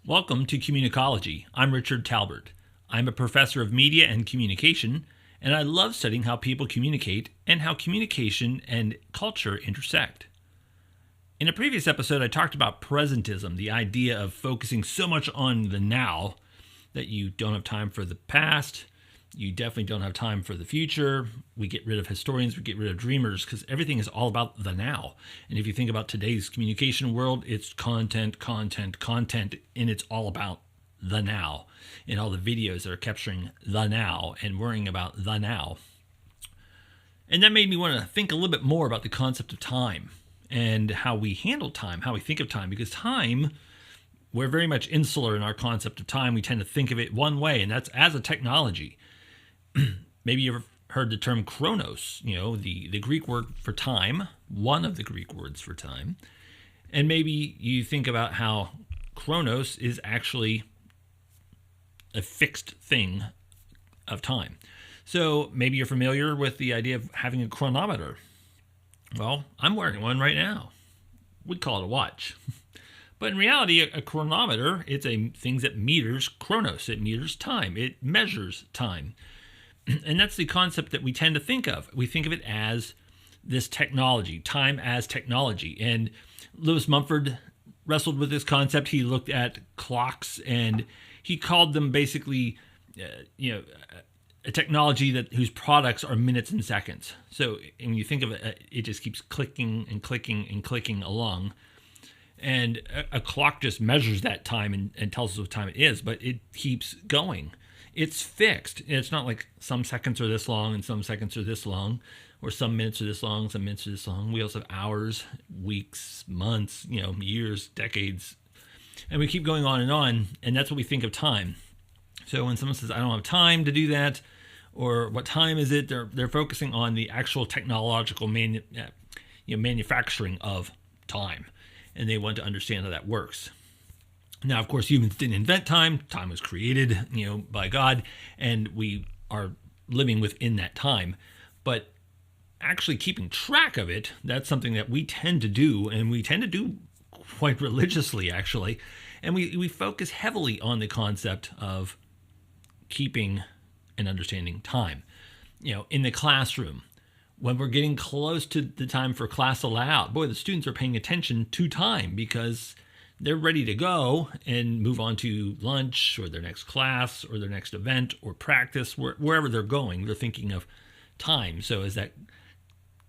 Welcome to Communicology. I'm Richard Talbert. I'm a professor of media and communication, and I love studying how people communicate and how communication and culture intersect. In a previous episode, I talked about presentism, the idea of focusing so much on the now that you don't have time for the past, you definitely don't have time for the future. We get rid of historians, we get rid of dreamers, because everything is all about the now. And if you think about today's communication world, it's content, and it's all about the now. And all the videos that are capturing the now and worrying about the now. And that made me want to think a little bit more about the concept of time and how we handle time, how we think of time, because time, we're very much insular in our concept of time. We tend to think of it one way, and that's as a technology. Maybe you've ever heard the term Chronos, the Greek word for time, one of the Greek words for time. And maybe you think about how Chronos is actually a fixed thing of time. So maybe you're familiar with the idea of having a chronometer. Well, I'm wearing one right now. We'd call it a watch. But in reality, a chronometer, it's a thing that meters chronos. It meters time. It measures time. And that's the concept that we tend to think of. We think of it as this technology, time as technology. And Lewis Mumford wrestled with this concept. He looked at clocks and he called them basically, a technology whose products are minutes and seconds. So when you think of it, it just keeps clicking and clicking and clicking along. And a clock just measures that time and tells us what time it is, but it keeps going. It's fixed. It's not like some seconds are this long and some seconds are this long, or some minutes are this long, some minutes are this long. We also have hours, weeks, months, years, decades. And we keep going on, and that's what we think of time. So when someone says, I don't have time to do that, or what time is it, they're focusing on the actual technological manufacturing of time. And they want to understand how that works. Now, of course, humans didn't invent time. Time was created, by God, and we are living within that time. But actually keeping track of it, that's something that we tend to do, and we tend to do quite religiously, actually. And we focus heavily on the concept of keeping and understanding time. In the classroom, when we're getting close to the time for class allowed, boy, the students are paying attention to time because they're ready to go and move on to lunch or their next class or their next event or practice, wherever they're going. They're thinking of time. So as that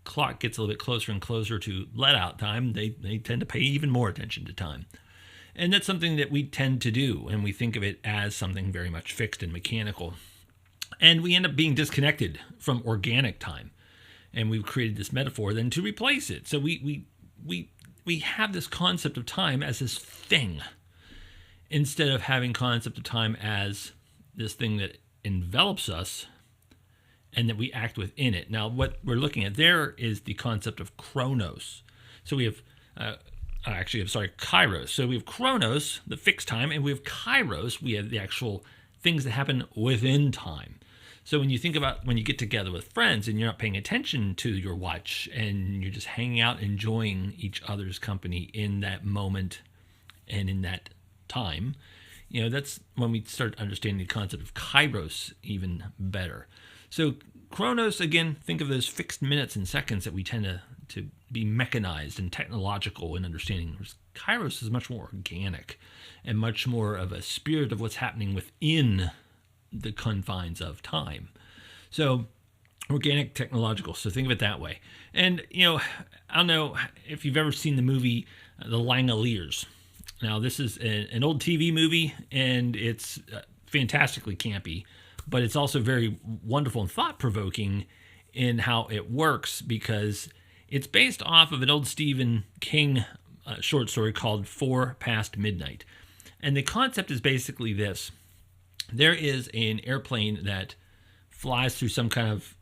clock gets a little bit closer and closer to let out time, they tend to pay even more attention to time. And that's something that we tend to do, and we think of it as something very much fixed and mechanical. And we end up being disconnected from organic time. And we've created this metaphor then to replace it. So we have this concept of time as this thing, instead of having concept of time as this thing that envelops us and that we act within it. Now, what we're looking at there is the concept of Chronos. So we have, Kairos. So we have Chronos, the fixed time, and we have Kairos, we have the actual things that happen within time. So when you think about when you get together with friends and you're not paying attention to your watch and you're just hanging out, enjoying each other's company in that moment and in that time, that's when we start understanding the concept of Kairos even better. So Chronos, again, think of those fixed minutes and seconds that we tend to be mechanized and technological in understanding. Kairos is much more organic and much more of a spirit of what's happening within the confines of time. So organic, technological. So think of it that way. And, I don't know if you've ever seen the movie The Langoliers. Now, this is an old TV movie, and it's fantastically campy, but it's also very wonderful and thought-provoking in how it works, because it's based off of an old Stephen King short story called 4 Past Midnight. And the concept is basically this. There is an airplane that flies through some kind of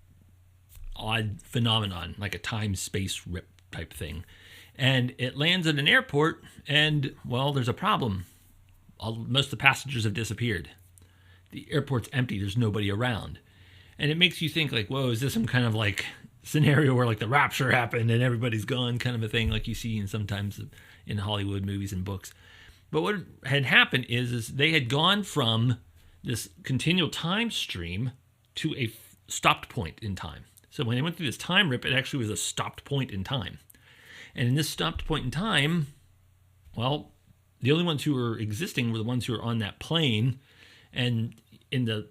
odd phenomenon, like a time-space rip type thing. And it lands at an airport, and, well, there's a problem. Most of the passengers have disappeared. The airport's empty. There's nobody around. And it makes you think, like, whoa, is this some kind of, like, scenario where, like, the rapture happened and everybody's gone kind of a thing, like you see in sometimes in Hollywood movies and books. But what had happened is they had gone from this continual time stream to a stopped point in time. So when they went through this time rip, it actually was a stopped point in time. And in this stopped point in time, well, the only ones who were existing were the ones who were on that plane. And in the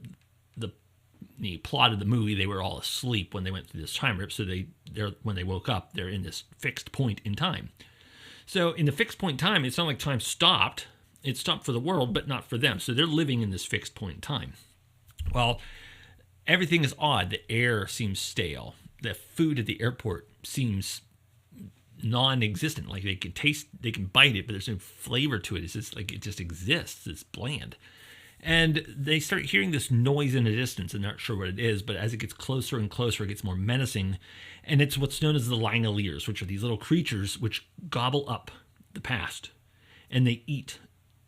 plot of the movie, they were all asleep when they went through this time rip. So when they woke up, they're in this fixed point in time. So in the fixed point in time, it's not like time stopped. It stopped for the world, but not for them. So they're living in this fixed point in time. Well, everything is odd. The air seems stale. The food at the airport seems non-existent. Like they can bite it, but there's no flavor to it. It's just like it just exists. It's bland. And they start hearing this noise in the distance and not sure what it is, but as it gets closer and closer, it gets more menacing. And it's what's known as the Langoliers, which are these little creatures which gobble up the past. And they eat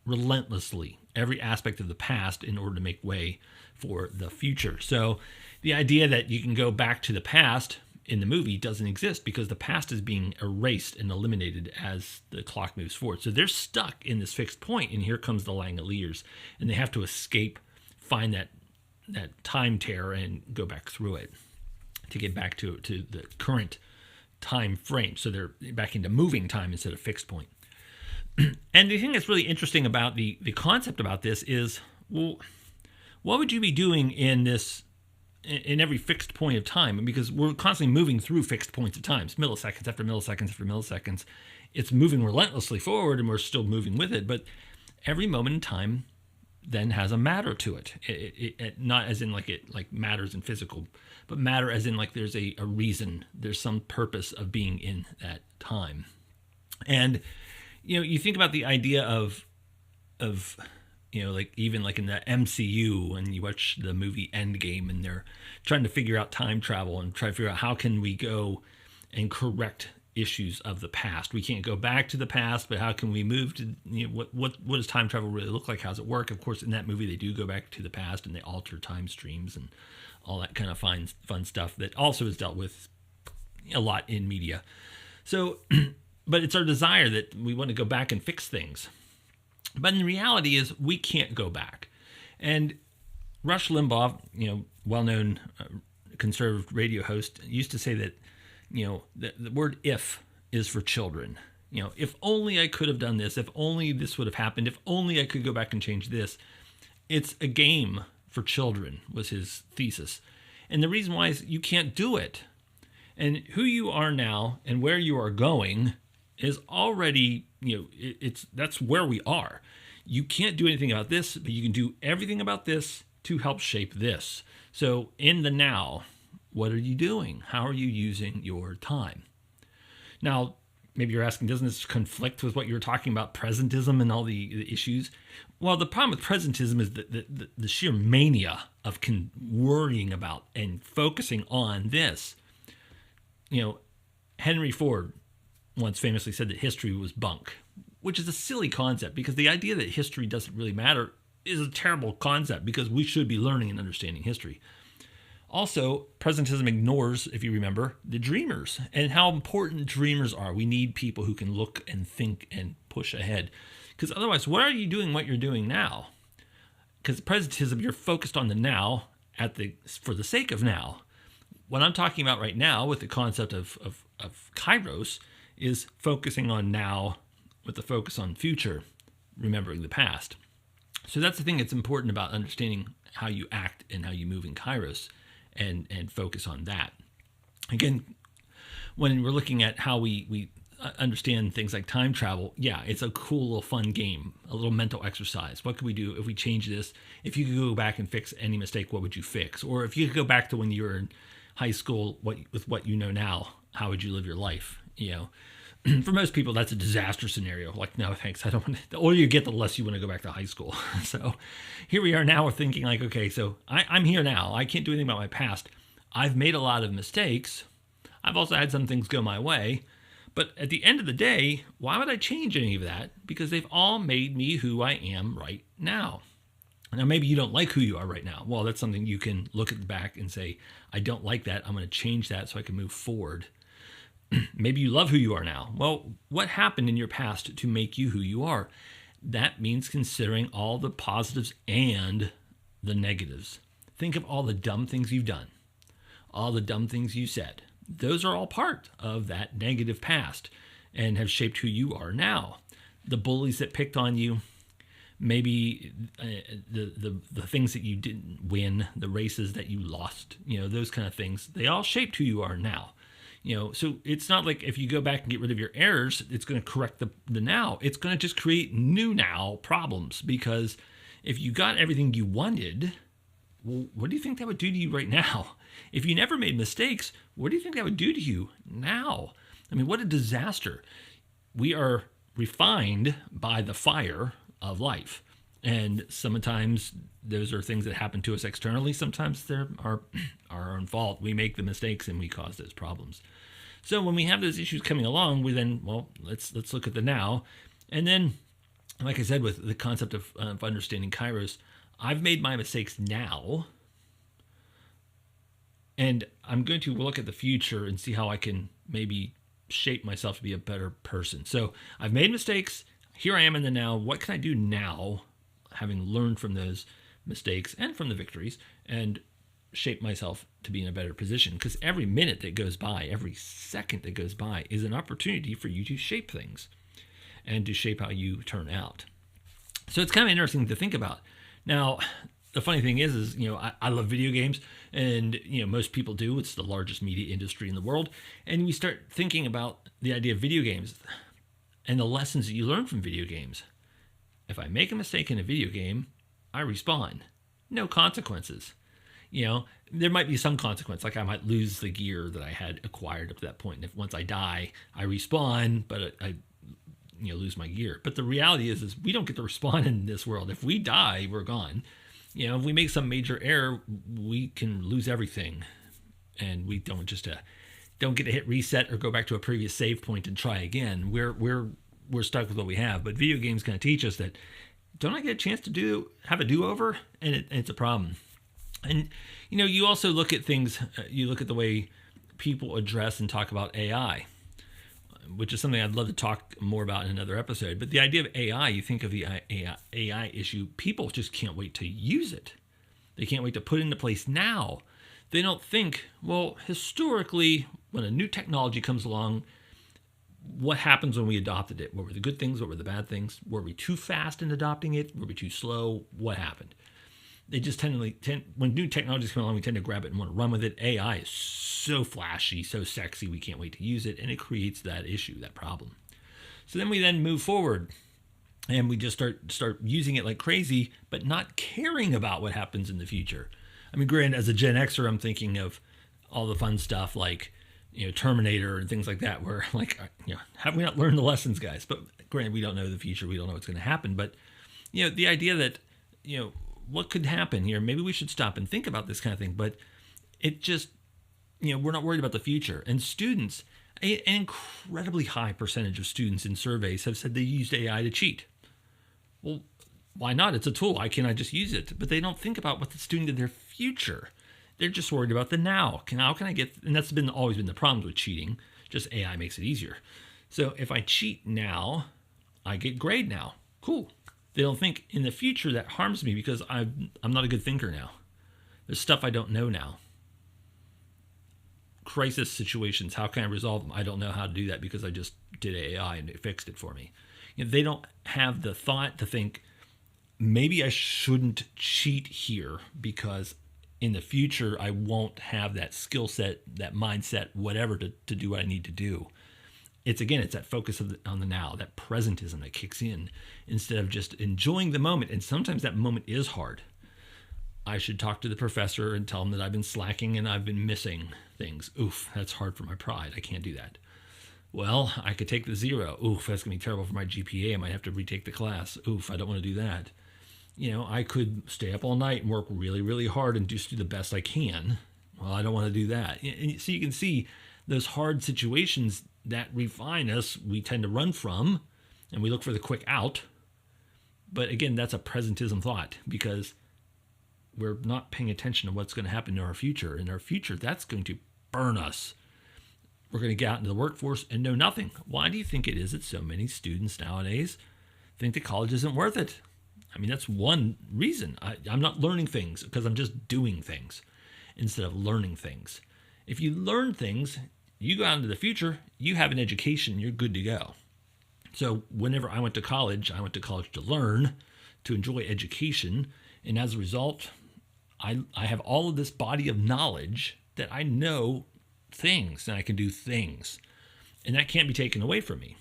relentlessly every aspect of the past in order to make way for the future. So the idea that you can go back to the past in the movie doesn't exist because the past is being erased and eliminated as the clock moves forward. So they're stuck in this fixed point, and here comes the Langoliers, and they have to escape, find that time tear, and go back through it to get back to the current time frame. So they're back into moving time instead of fixed point. And the thing that's really interesting about the concept about this is, well, what would you be doing in every fixed point of time? Because we're constantly moving through fixed points of time, milliseconds after milliseconds after milliseconds. It's moving relentlessly forward, and we're still moving with it. But every moment in time then has a matter to it. It not as in like matters in physical, but matter as in like there's a reason. There's some purpose of being in that time. And you think about the idea of like even like in the MCU when you watch the movie Endgame and they're trying to figure out time travel and try to figure out how can we go and correct issues of the past. We can't go back to the past, but how can we move to what does time travel really look like? How does it work? Of course, in that movie they do go back to the past and they alter time streams and all that kind of fun stuff that also is dealt with a lot in media. So but it's our desire that we want to go back and fix things. But the reality is we can't go back. And Rush Limbaugh, well-known conservative radio host, used to say that, the word if is for children. If only I could have done this, if only this would have happened, if only I could go back and change this. It's a game for children, was his thesis. And the reason why is you can't do it. And who you are now and where you are going is already, that's where we are. You can't do anything about this, but you can do everything about this to help shape this. So in the now, what are you doing? How are you using your time? Now, maybe you're asking, doesn't this conflict with what you were talking about, presentism and all the issues? Well, the problem with presentism is the sheer mania of worrying about and focusing on this. Henry Ford once famously said that history was bunk, which is a silly concept because the idea that history doesn't really matter is a terrible concept because we should be learning and understanding history. Also, presentism ignores, if you remember, the dreamers and how important dreamers are. We need people who can look and think and push ahead because otherwise, what are you doing what you're doing now? Because presentism, you're focused on the now for the sake of now. What I'm talking about right now with the concept of Kairos is focusing on now with the focus on future, remembering the past. So that's the thing that's important about understanding how you act and how you move in Kairos and focus on that. Again, when we're looking at how we understand things like time travel, yeah, it's a cool little fun game, a little mental exercise. What could we do if we change this? If you could go back and fix any mistake, what would you fix? Or if you could go back to when you were in high school, with what you know now, how would you live your life? For most people, that's a disaster scenario. Like, no, thanks. I don't want to. The older you get, the less you want to go back to high school. So here we are now. We're thinking like, okay, so I'm here now. I can't do anything about my past. I've made a lot of mistakes. I've also had some things go my way, But at the end of the day, why would I change any of that? Because they've all made me who I am right now. Now, maybe you don't like who you are right now. Well, that's something you can look at back and say, I don't like that. I'm going to change that so I can move forward. Maybe you love who you are now. Well, what happened in your past to make you who you are? That means considering all the positives and the negatives. Think of all the dumb things you've done, all the dumb things you said. Those are all part of that negative past and have shaped who you are now. The bullies that picked on you, maybe the things that you didn't win, the races that you lost, those kind of things, they all shaped who you are now. So it's not like if you go back and get rid of your errors, it's going to correct the now. It's going to just create new now problems, because if you got everything you wanted, well, what do you think that would do to you right now? If you never made mistakes, what do you think that would do to you now? I mean, what a disaster. We are refined by the fire of life. And sometimes those are things that happen to us externally. Sometimes they're our own fault. We make the mistakes and we cause those problems. So when we have those issues coming along, we then, let's look at the now. And then, like I said, with the concept of understanding Kairos, I've made my mistakes now. And I'm going to look at the future and see how I can maybe shape myself to be a better person. So I've made mistakes. Here I am in the now. What can I do now, having learned from those mistakes and from the victories, and shape myself to be in a better position? Because every minute that goes by, every second that goes by is an opportunity for you to shape things and to shape how you turn out. So it's kind of interesting to think about. Now, the funny thing is I love video games, and most people do. It's the largest media industry in the world. And we start thinking about the idea of video games and the lessons that you learn from video games. If I make a mistake in a video game, I respawn. No consequences. There might be some consequence, like I might lose the gear that I had acquired up to that point. And if once I die, I respawn, but I lose my gear. But the reality is we don't get to respawn in this world. If we die, we're gone. If we make some major error, we can lose everything, and we don't get to hit reset or go back to a previous save point and try again. We're stuck with what we have. But video games kind of teach us that, don't I get a chance to have a do-over? And it's a problem. And you also look at things. You look at the way people address and talk about AI, which is something I'd love to talk more about in another episode. But the idea of AI, you think of the AI issue, people just can't wait to use it. They can't wait to put it into place now. They don't think, well, historically, when a new technology comes along, what happens when we adopted it? What were the good things? What were the bad things? Were we too fast in adopting it? Were we too slow? What happened? They just when new technologies come along, we tend to grab it and want to run with it. AI is so flashy, so sexy, we can't wait to use it, and it creates that issue, that problem. So then we move forward, and we just start using it like crazy, but not caring about what happens in the future. I mean, granted, as a Gen Xer, I'm thinking of all the fun stuff like Terminator and things like that, where have we not learned the lessons, guys? But granted, we don't know the future, we don't know what's going to happen. But the idea that what could happen here? Maybe we should stop and think about this kind of thing. But it just, we're not worried about the future. And students, an incredibly high percentage of students in surveys have said they used AI to cheat. Well, why not? It's a tool. Why can't I just use it? But they don't think about what it's doing to their future. They're just worried about the now. How can I get, and that's always been the problem with cheating. Just AI makes it easier. So if I cheat now, I get grade now. Cool. They don't think in the future that harms me because I'm not a good thinker now. There's stuff I don't know now. Crisis situations, how can I resolve them? I don't know how to do that because I just did AI and it fixed it for me. They don't have the thought to think, maybe I shouldn't cheat here because in the future I won't have that skill set, that mindset, whatever to do what I need to do. It's that focus on the now, that presentism that kicks in instead of just enjoying the moment. And sometimes that moment is hard. I should talk to the professor and tell him that I've been slacking and I've been missing things. Oof, that's hard for my pride. I can't do that. Well, I could take the 0. Oof, that's going to be terrible for my GPA. I might have to retake the class. Oof, I don't want to do that. I could stay up all night and work really, really hard and just do the best I can. Well, I don't want to do that. And so you can see those hard situations, that refine us, we tend to run from, and we look for the quick out. But again, that's a presentism thought, because we're not paying attention to what's going to happen in our future. In our future, that's going to burn us. We're going to get out into the workforce and know nothing. Why do you think it is that so many students nowadays think that college isn't worth it? I mean, that's one reason. I'm not learning things because I'm just doing things instead of learning things. If you learn things, you go out into the future, you have an education, you're good to go. So whenever I went to college to learn, to enjoy education. And as a result, I have all of this body of knowledge that I know things and I can do things. And that can't be taken away from me.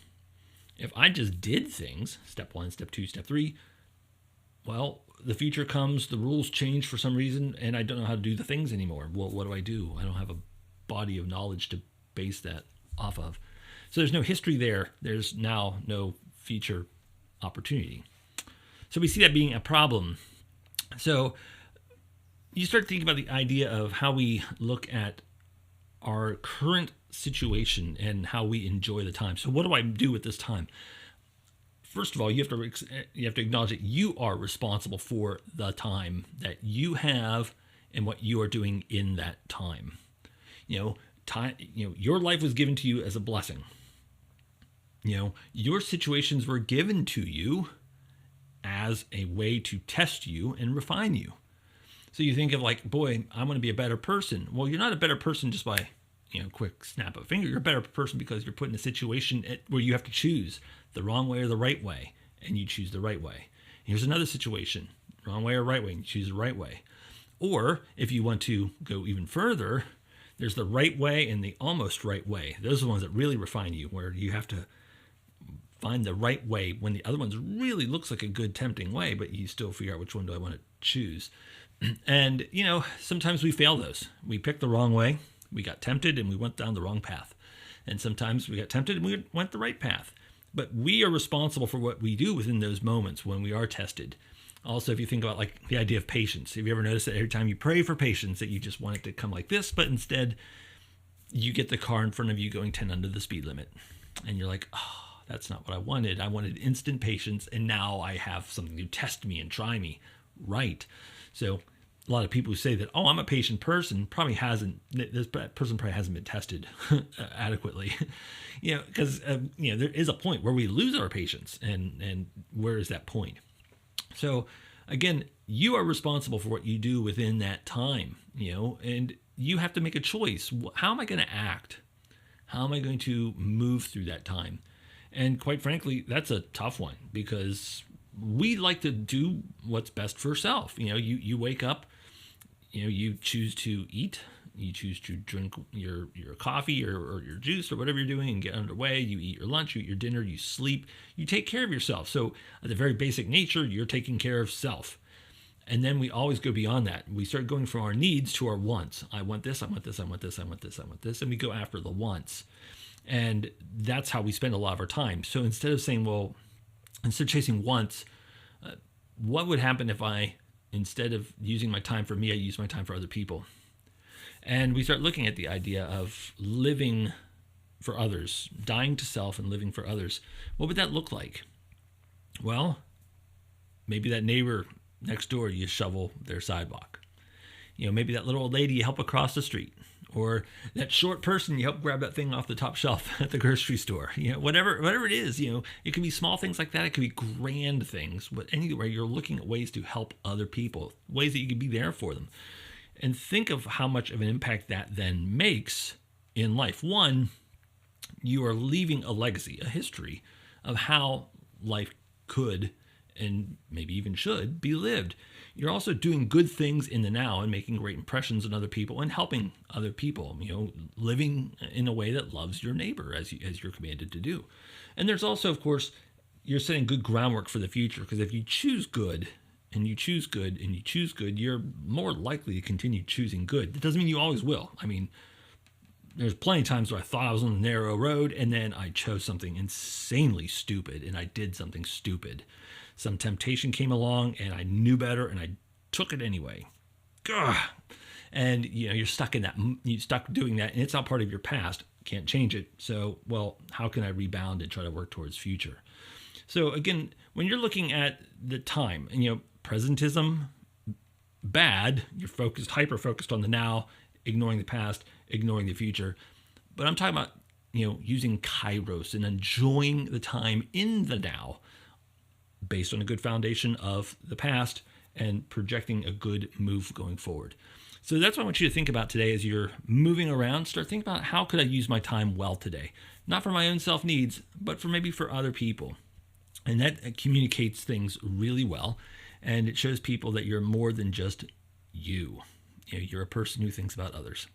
If I just did things, step 1, step 2, step 3, well, the future comes, the rules change for some reason, and I don't know how to do the things anymore. Well, what do? I don't have a body of knowledge to base that off of. So there's no history there. There's now no future opportunity. So we see that being a problem. So you start thinking about the idea of how we look at our current situation and how we enjoy the time. So what do I do with this time? First of all, you have to acknowledge that you are responsible for the time that you have and what you are doing in that time. Your life was given to you as a blessing. Your situations were given to you as a way to test you and refine you. So you think of like, boy, I'm going to be a better person. Well, you're not a better person just by, quick snap of a finger. You're a better person because you're put in a situation where you have to choose the wrong way or the right way, and you choose the right way. Here's another situation, wrong way or right way, and you choose the right way. Or if you want to go even further, there's the right way and the almost right way. Those are the ones that really refine you, where you have to find the right way when the other ones really looks like a good, tempting way, but you still figure out which one do I want to choose. And, sometimes we fail those. We picked the wrong way, we got tempted, and we went down the wrong path. And sometimes we got tempted and we went the right path. But we are responsible for what we do within those moments when we are tested. Also, if you think about like the idea of patience, have you ever noticed that every time you pray for patience that you just want it to come like this, but instead you get the car in front of you going 10 under the speed limit. And you're like, oh, that's not what I wanted. I wanted instant patience, and now I have something to test me and try me. Right. So a lot of people who say that, oh, I'm a patient person, this person probably hasn't been tested adequately. Because there is a point where we lose our patience, and where is that point? So again, you are responsible for what you do within that time, and you have to make a choice. How am I going to act? How am I going to move through that time? And quite frankly, that's a tough one, because we like to do what's best for self. You wake up, you choose to eat, you choose to drink your coffee or your juice or whatever you're doing and get underway. You eat your lunch, you eat your dinner, you sleep, you take care of yourself. So at the very basic nature, you're taking care of self. And then we always go beyond that. We start going from our needs to our wants. I want this, I want this, I want this, I want this, I want this. And we go after the wants. And that's how we spend a lot of our time. So instead of saying, instead of chasing wants, what would happen if instead of using my time for me, I use my time for other people? And we start looking at the idea of living for others, dying to self and living for others. What would that look like? Well, maybe that neighbor next door, you shovel their sidewalk. Maybe that little old lady you help across the street. Or that short person, you help grab that thing off the top shelf at the grocery store. Whatever it is, it can be small things like that. It can be grand things, but anywhere you're looking at ways to help other people, ways that you can be there for them. And think of how much of an impact that then makes in life. One, you are leaving a legacy, a history of how life could and maybe even should be lived. You're also doing good things in the now and making great impressions on other people and helping other people, living in a way that loves your neighbor as you're commanded to do. And there's also, of course, you're setting good groundwork for the future, because if you choose good and you choose good and you choose good, you're more likely to continue choosing good. That doesn't mean you always will. I mean, there's plenty of times where I thought I was on the narrow road and then I chose something insanely stupid and I did something stupid. Some temptation came along and I knew better and I took it anyway. Gah! And you're stuck in that. You're stuck doing that, and it's not part of your past. can't change it. So, well, how can I rebound and try to work towards future? So again, when you're looking at the time, and presentism, bad, you're hyper focused on the now, ignoring the past, ignoring the future. But I'm talking about, using Kairos and enjoying the time in the now based on a good foundation of the past and projecting a good move going forward. So that's what I want you to think about today as you're moving around. Start thinking about, how could I use my time well today? Not for my own self needs, but maybe for other people. And that communicates things really well. And it shows people that you're more than just you. You're a person who thinks about others.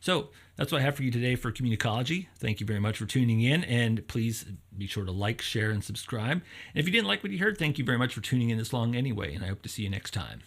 So that's what I have for you today for Communicology. Thank you very much for tuning in. And please be sure to like, share, and subscribe. And if you didn't like what you heard, thank you very much for tuning in this long anyway. And I hope to see you next time.